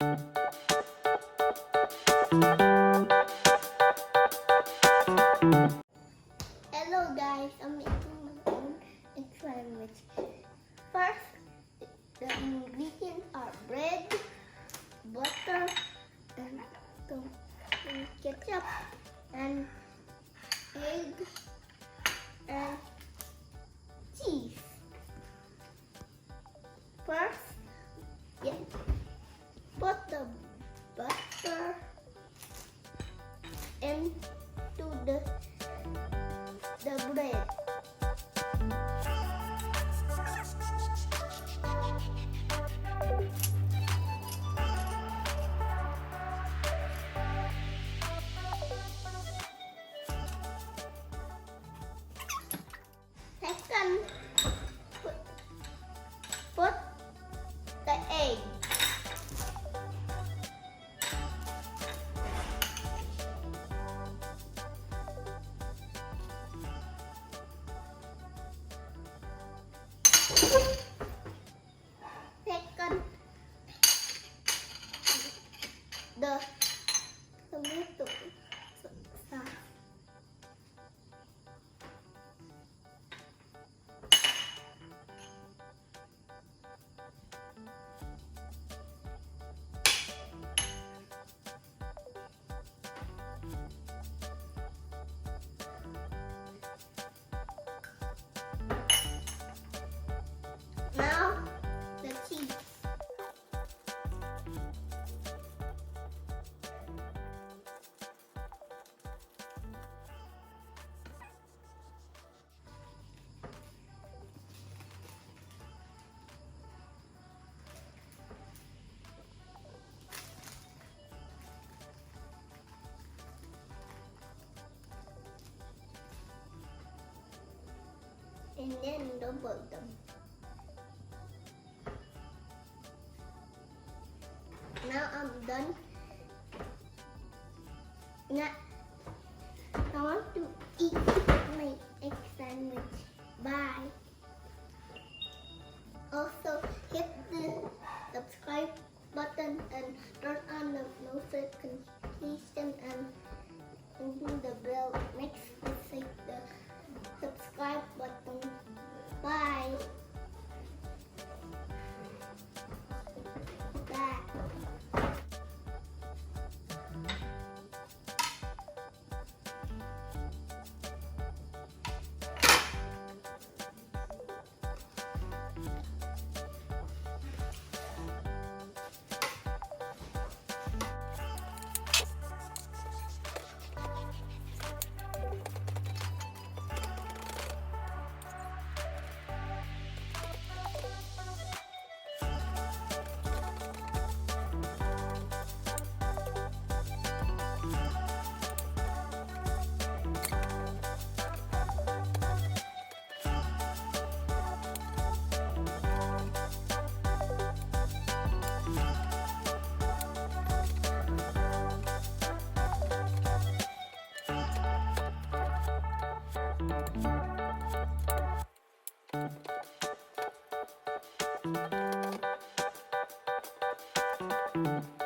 Hello guys, I'm making my own egg sandwich. First, the ingredients are bread, butter, and ketchup, and egg, and cheese. First, put the butter into the bread. Second, put the egg. Second, the tomato sauce. Now, the cheese. And then double them. Now I'm done. Now I want to eat my egg sandwich. Bye. Also hit the subscribe button and turn on the notification and ring the bell next to say the subscribe button. Bye. Bye. Thank you.